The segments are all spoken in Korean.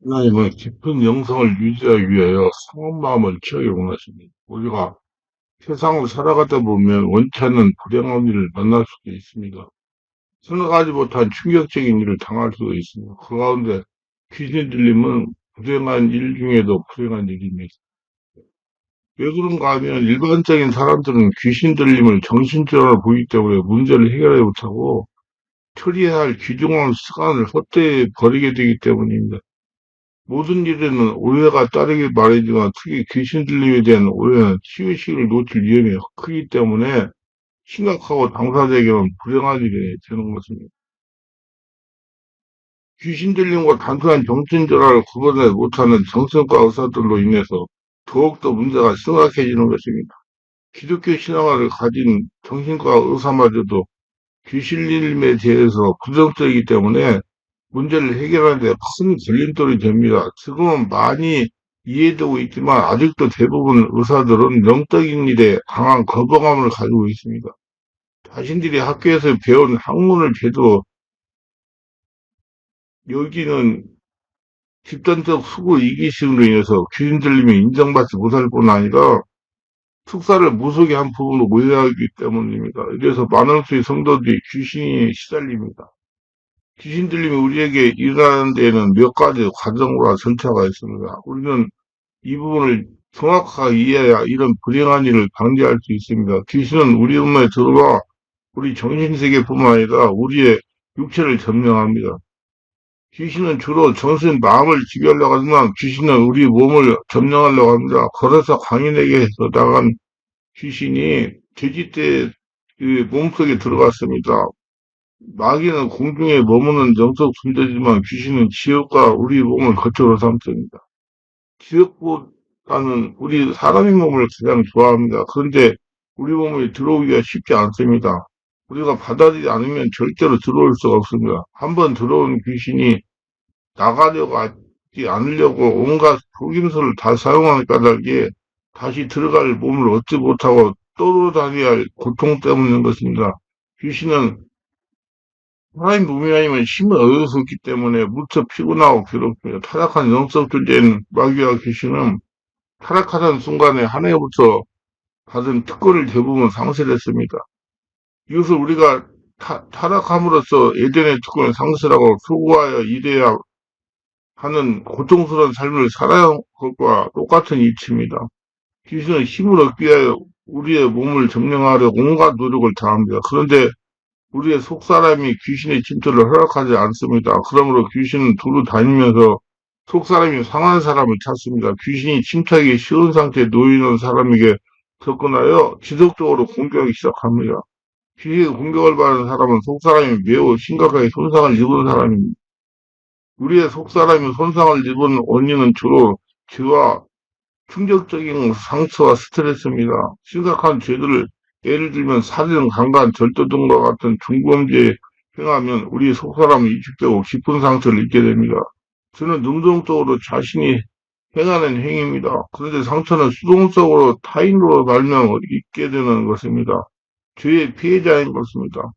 하나님은 깊은 영성을 유지하기 위하여 상한 마음을 취하게 원하십니다. 우리가 세상을 살아가다 보면 원치 않는 불행한 일을 만날 수도 있습니다. 생각하지 못한 충격적인 일을 당할 수도 있습니다. 그 가운데 귀신 들림은 불행한 일 중에도 불행한 일입니다. 왜 그런가 하면 일반적인 사람들은 귀신 들림을 정신질환으로 보기 때문에 문제를 해결하지 못하고 처리해야 할 귀중한 시간을 헛되이 버리게 되기 때문입니다. 모든 일에는 오해가 따르길 마련이지만 특히 귀신 들림에 대한 오해는 치유식을 놓칠 위험이 크기 때문에 심각하고 당사자에게는 불행한 일이 되는 것입니다. 귀신 들림과 단순한 정신질환을 구분하지 못하는 정신과 의사들로 인해서 더욱더 문제가 심각해지는 것입니다. 기독교 신앙을 가진 정신과 의사마저도 귀신림에 대해서 부정적이기 때문에 문제를 해결하는 데 큰 걸림돌이 됩니다. 지금은 많이 이해되고 있지만 아직도 대부분 의사들은 영적인 일에 강한 거부감을 가지고 있습니다. 자신들이 학교에서 배운 학문을 제대로 여기는 집단적 수구 이기심으로 인해서 귀신 들림이 인정받지 못할 뿐 아니라 축사를 무속의 한 부분으로 오해하기 때문입니다. 이래서 많은 수의 성도들이 귀신이 시달립니다. 귀신 들림이 우리에게 일어나는 데에는 몇 가지 과정과 절차가 있습니다. 우리는 이 부분을 정확하게 이해해야 이런 불행한 일을 방지할 수 있습니다. 귀신은 우리 몸에 들어와 우리 정신세계뿐만 아니라 우리의 육체를 점령합니다. 귀신은 주로 정신, 마음을 지배하려고 하지만 귀신은 우리 몸을 점령하려고 합니다. 그래서 광인에게서 나간 귀신이 돼지 때 그 몸속에 들어갔습니다. 마귀는 공중에 머무는 영적 존재지만 귀신은 지옥과 우리 몸을 거처로 삼습니다. 지옥보다는 우리 사람의 몸을 가장 좋아합니다. 그런데 우리 몸에 들어오기가 쉽지 않습니다. 우리가 받아들이지 않으면 절대로 들어올 수가 없습니다. 한번 들어온 귀신이 나가려고 하지 않으려고 온갖 속임수를 다 사용하는 까닭에 다시 들어갈 몸을 얻지 못하고 떠돌아다녀야 할 고통 때문인 것입니다. 귀신은 사람의 몸이 아니면 힘을 얻을 수 없기 때문에 무척 피곤하고 괴롭습니다. 타락한 영적 존재인 마귀와 귀신은 타락하던 순간에 하나님부터 받은 특권을 대부분 상실했습니다. 이것을 우리가 타락함으로써 에덴의 특권을 상실하고 수고하여 일해야 하는 고통스러운 삶을 살아야 할 것과 똑같은 이치입니다. 귀신은 힘을 얻기 위하여 우리의 몸을 점령하려 온갖 노력을 다합니다. 그런데 우리의 속사람이 귀신의 침투를 허락하지 않습니다. 그러므로 귀신은 두루 다니면서 속사람이 상한 사람을 찾습니다. 귀신이 침투하기 쉬운 상태에 놓이는 사람에게 접근하여 지속적으로 공격하기 시작합니다. 귀신의 공격을 받은 사람은 속사람이 매우 심각하게 손상을 입은 사람입니다. 우리의 속사람이 손상을 입은 원인은 주로 죄와 충격적인 상처와 스트레스입니다. 심각한 죄들을 예를 들면 살인, 강간, 절도 등과 같은 중범죄에 행하면 우리 속사람은 위축되고 깊은 상처를 입게 됩니다. 저는 능동적으로 자신이 행하는 행위입니다. 그런데 상처는 수동적으로 타인으로 말면 입게 되는 것입니다. 죄의 피해자인 것입니다.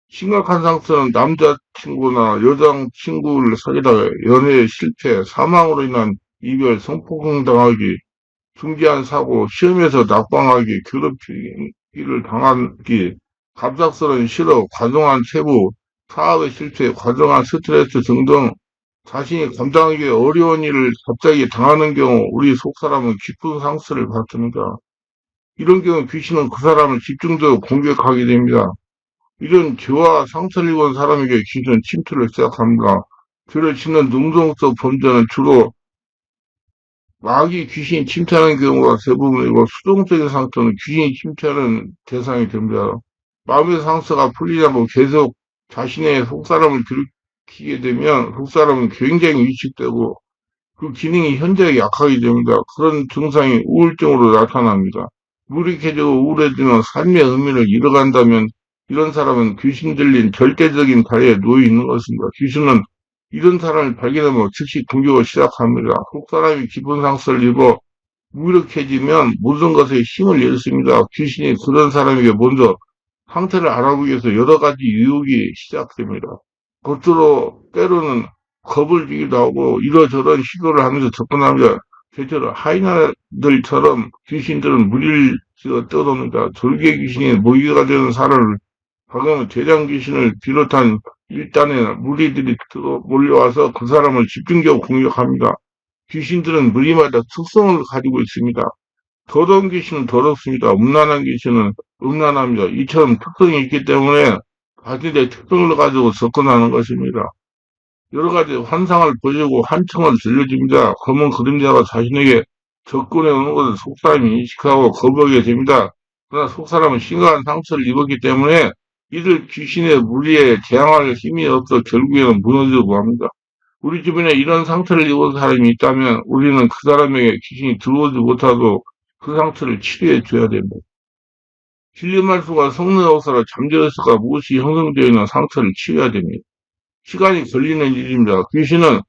심각한 상처는 남자친구나 여자친구를 사귀다가 연애에 실패, 사망으로 인한 이별, 성폭행 당하기, 중대한 사고, 시험에서 낙방하기, 괴롭히기를 당하기, 갑작스러운 실업, 과도한 체부, 사업의 실패, 과도한 스트레스 등등 자신이 감당하기 어려운 일을 갑자기 당하는 경우 우리 속사람은 깊은 상처를 받습니다. 이런 경우 귀신은 그 사람을 집중적으로 공격하게 됩니다. 이런 죄와 상처를 입은 사람에게 귀신은 침투를 시작합니다. 죄를 짓는 능동적 범죄는 주로 마귀 귀신이 침투하는 경우가 대부분이고 수동적인 상처는 귀신이 침투하는 대상이 됩니다. 마음의 상처가 풀리냐고 계속 자신의 속사람을 들키게 되면 속사람은 굉장히 위축되고 그 기능이 현저하게 약하게 됩니다. 그런 증상이 우울증으로 나타납니다. 무력해지고 우울해지는 삶의 의미를 잃어간다면 이런 사람은 귀신 들린 절대적인 발에 놓여 있는 것입니다. 귀신은 이런 사람을 발견하면 즉시 공격을 시작합니다. 속사람이 깊은 상처를 입어 무력해지면 모든 것에 힘을 잃습니다. 귀신이 그런 사람에게 먼저 상태를 알아보기 위해서 여러 가지 유혹이 시작됩니다. 겉으로 때로는 겁을 주기도 하고 이러저런 시도를 하면서 접근합니다. 대체로 하이나들처럼 귀신들은 무리를 떠도는다. 졸개 귀신이 모기가 되는 사람을 박으면 대장 귀신을 비롯한 일단의 무리들이 몰려와서 그 사람을 집중적으로 공격합니다. 귀신들은 무리마다 특성을 가지고 있습니다. 더러운 귀신은 더럽습니다. 음란한 귀신은 음란합니다. 이처럼 특성이 있기 때문에 자신의 특성을 가지고 접근하는 것입니다. 여러 가지 환상을 보여주고 한청을 들려줍니다. 검은 그림자가 자신에게 접근해 오는 것을 속사람이 인식하고 거부하게 됩니다. 그러나 속사람은 심각한 상처를 입었기 때문에 이들 귀신의 무리에 대항할 힘이 없어 결국에는 무너지고 합니다. 우리 주변에 이런 상처를 입은 사람이 있다면 우리는 그 사람에게 귀신이 들어오지 못하도록 그 상처를 치료해 줘야 됩니다. 진리말수가 성능 역사로 잠재의식과 무엇이 형성되어 있는 상처를 치료해야 됩니다. 시간이 걸리는 일입니다. 귀신은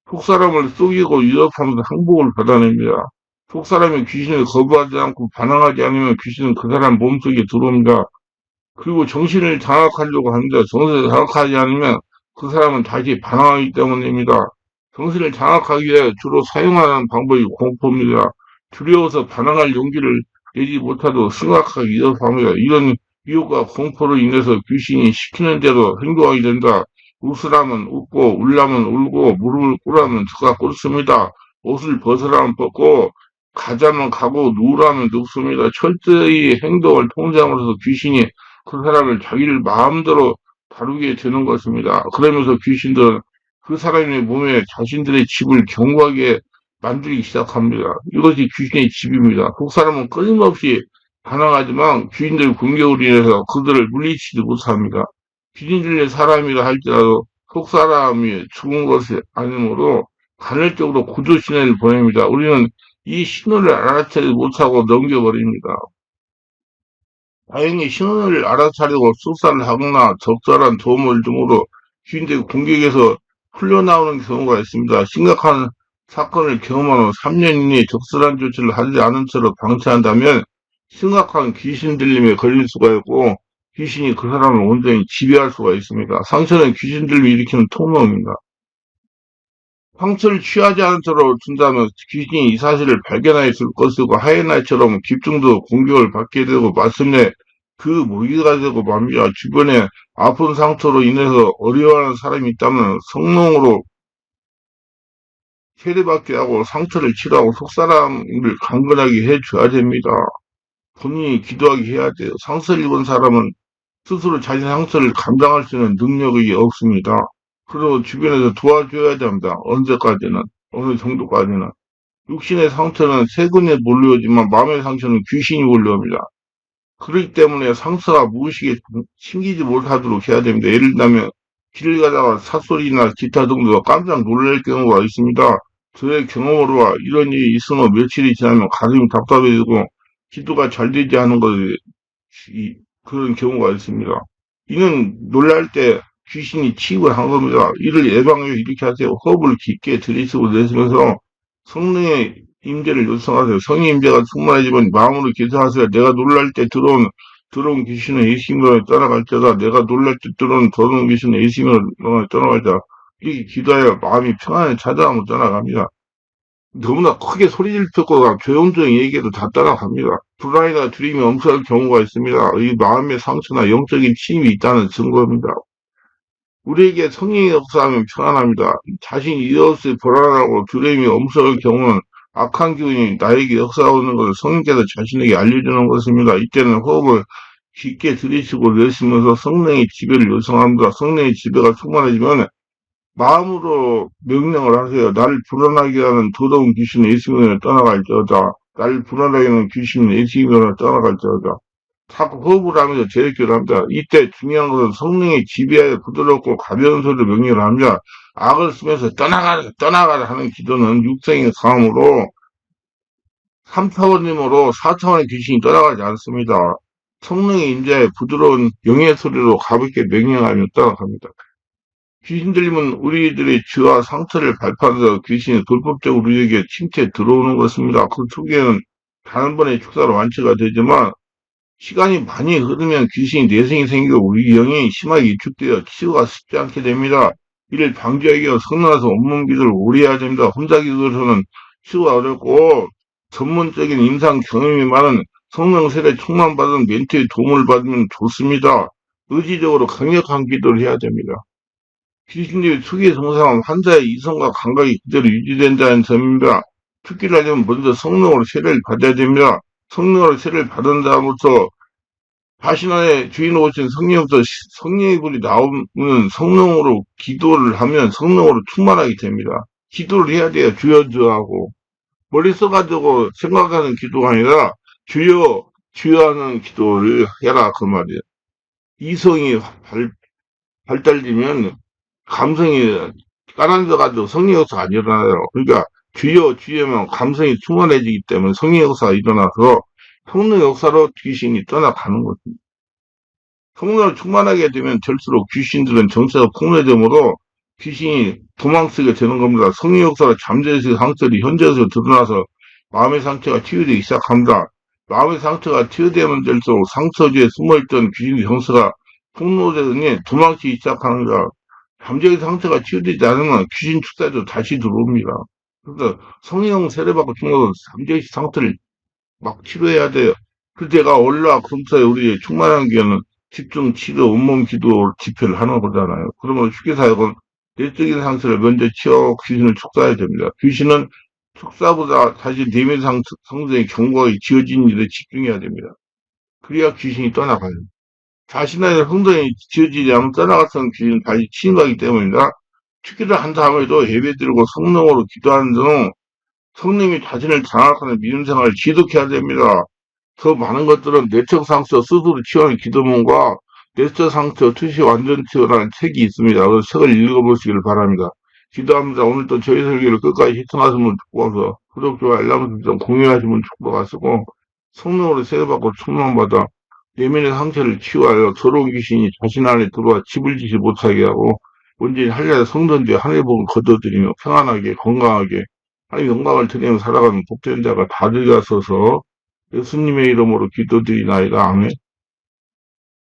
속사람을 속이고 위협하면서 항복을 받아냅니다. 속사람이 귀신을 거부하지 않고 반항하지 않으면 귀신은 그 사람 몸속에 들어옵니다. 그리고 정신을 장악하려고 합니다. 정신을 장악하지 않으면 그 사람은 다시 반항하기 때문입니다. 정신을 장악하기 위해 주로 사용하는 방법이 공포입니다. 두려워서 반항할 용기를 내지 못하도록 심각하게 위협합니다. 이런 위협과 공포로 인해서 귀신이 시키는 대로 행동하게 된다. 웃으라면 웃고 울라면 울고 무릎을 꿇으면 저가 꿇습니다. 옷을 벗으라면 벗고 가자면 가고 누우라면 눕습니다. 철저히 행동을 통제함으로써 귀신이 그 사람을 자기를 마음대로 다루게 되는 것입니다. 그러면서 귀신들은 그 사람의 몸에 자신들의 집을 견고하게 만들기 시작합니다. 이것이 귀신의 집입니다. 그 사람은 끊임없이 반항하지만 귀신들 공격으로 인해서 그들을 물리치지 못합니다. 귀신들의 사람이라 할지라도 속 사람이 죽은 것이 아니므로 간헐적으로 구조 신호를 보냅니다. 우리는 이 신호를 알아채지 못하고 넘겨버립니다. 다행히 신호를 알아차리고 수사를 하거나 적절한 도움을 주므로 귀신들 공격에서 풀려나오는 경우가 있습니다. 심각한 사건을 경험한 후 3년 이내에 적절한 조치를 하지 않은 채로 방치한다면 심각한 귀신 들림에 걸릴 수가 있고 귀신이 그 사람을 온전히 지배할 수가 있습니다. 상처는 귀신 들림이 일으키는 통로입니다. 상처를 취하지 않은 채로 둔다면 귀신이 이 사실을 발견하였을 것이고 하이에나처럼 집중도 공격을 받게 되고 마침내 그 무기가 되고 맙니다. 주변에 아픈 상처로 인해서 어려워하는 사람이 있다면 성령으로 세례받게 하고 상처를 치료하고 속사람을 강건하게 해줘야 됩니다. 본인이 기도하게 해야 돼요. 상처를 입은 사람은 스스로 자신 상처를 감당할 수 있는 능력이 없습니다. 그리고 주변에서 도와줘야 됩니다. 언제까지는, 어느 정도까지는. 육신의 상처는 세근에 몰려오지만 마음의 상처는 귀신이 몰려옵니다. 그렇기 때문에 상처가 무의식에 심기지 못하도록 해야 됩니다. 예를 들면 길을 가다가 사소리나 기타 등도 깜짝 놀랄 경우가 있습니다. 저의 경험으로 이런 일이 있은 후 며칠이 지나면 가슴이 답답해지고 기도가 잘 되지 않은 것이 그런 경우가 있습니다. 이는 놀랄 때 귀신이 침입을 한 겁니다. 이를 예방하여 이렇게 하세요. 호흡을 깊게 들이쉬고 내쉬면서 성령의 임재를 요청하세요. 성령 임재가 충만해지면 마음으로 기도하세요. 내가 놀랄 때 들어온 귀신의 예수님으로 떠나갈자다. 내가 놀랄 때 들어온 귀신의 예수님으로 떠나갈자. 이렇게 기도하여 마음이 평안에 찾아가면 떠나갑니다. 너무나 크게 소리 질거나 조용조용 얘기해도 다 따라갑니다. 불안이나 두려움이 엄청날 경우가 있습니다. 이 마음의 상처나 영적인 침입이 있다는 증거입니다. 우리에게 성령이 역사하면 평안합니다. 자신이 이것을 불안하고 두려움이 엄청날 경우는 악한 기운이 나에게 역사하는 것을 성령께서 자신에게 알려주는 것입니다. 이때는 호흡을 깊게 들이쉬고 내쉬면서 성령의 지배를 요청합니다. 성령의 지배가 충만해지면 마음으로 명령을 하세요. 나를 불안하게 하는 더러운 귀신의 예수님으로 떠나갈지어다. 나를 불안하게 하는 귀신의 예수님으로 떠나갈지어다. 자꾸 호흡을 하면서 재력기를 합니다. 이때 중요한 것은 성령의 지배하여 부드럽고 가벼운 소리로 명령을 합니다. 악을 쓰면서 떠나가라, 떠나가라 하는 기도는 육성의 강함으로 3차원이므로 4차원의 귀신이 떠나가지 않습니다. 성령의 임재에 부드러운 영의 소리로 가볍게 명령하며 떠나갑니다. 귀신 들림은 우리들의 죄와 상처를 발판해서 귀신이 불법적으로 우리에게 침체 들어오는 것입니다. 그 초기에는 단번에 축사로 완치가 되지만 시간이 많이 흐르면 귀신이 내성이 생기고 우리 영이 심하게 위축되어 치유가 쉽지 않게 됩니다. 이를 방지하기 위해 성나라서 온몸 기도를 오래 해야 됩니다. 혼자 기도해서는 치유가 어렵고 전문적인 임상 경험이 많은 성령 세례 충만받은 멘토의 도움을 받으면 좋습니다. 의지적으로 강력한 기도를 해야 됩니다. 귀신들이 특유의 증상은 환자의 이성과 감각이 그대로 유지된다는 점입니다. 특기를 하려면 먼저 성령으로 세례를 받아야 됩니다. 성령으로 세례를 받은 다음부터 자신 안에 주인 오신 성령부터 성령의 불이 나오는 성령으로 기도를 하면 성령으로 충만하게 됩니다. 기도를 해야 돼요. 주여 주여 하고. 머리 써가지고 생각하는 기도가 아니라 주여 주여 하는 기도를 해라 그 말이에요. 이성이 발달되면 감성이 가라앉아가지고 성령 역사가 안 일어나요. 그러니까 주여 주여면 감성이 충만해지기 때문에 성령 역사가 일어나서 성령 역사로 귀신이 떠나가는 거죠. 성령을 충만하게 되면 될수록 귀신들은 정체가 폭로되므로 귀신이 도망치게 되는 겁니다. 성령 역사가 잠재의식 상처들이 현재에서 드러나서 마음의 상처가 치유되기 시작합니다. 마음의 상처가 치유되면 될수록 상처 뒤에 숨어있던 귀신의 정체가 폭로되더니 도망치기 시작합니다. 잠재의 상처가 치유되지 않으면 귀신 축사에도 다시 들어옵니다. 그래서 성령 세례받고 죽어서 잠재의 상처를 막 치료해야 돼요. 그때가 월화 금토에 우리의 충만한 기회는 집중 치료, 온몸 기도 집회를 하는 거잖아요. 그러면 쉽게 사역은 내적인 상처를 먼저 치워 귀신을 축사해야 됩니다. 귀신은 축사보다 사실 내면 성전의 경고가 지어진 일에 집중해야 됩니다. 그래야 귀신이 떠나가요. 자신의 흥정이 지어지지 않으면 떠나갔던 귀신은 다시 침입하기 때문입니다. 축기를 한 다음에도 예배드리고 성령으로 기도하는 등 성령이 자신을 장악하는 믿음 생활을 지속해야 됩니다. 더 많은 것들은 내적 상처 스스로 치유하는 기도문과 내적 상처 투시 완전치유라는 책이 있습니다. 그 책을 읽어보시기를 바랍니다. 기도합니다. 오늘도 저희 설교를 끝까지 시청하시면 축복하서 구독, 좋아요, 알람 설정 공유하시면 축복하시고 성령으로 세례받고 충만받아 내면의 상처를 치유하여 더러운 귀신이 자신 안에 들어와 집을 지지 못하게 하고 온전히 한량의 성전 뒤에 하늘의 복을 거둬들이며 평안하게 건강하게 하나님 영광을 드리며 살아가는 복된 자가 다 되었어서 예수님의 이름으로 기도드리나이다. 아멘.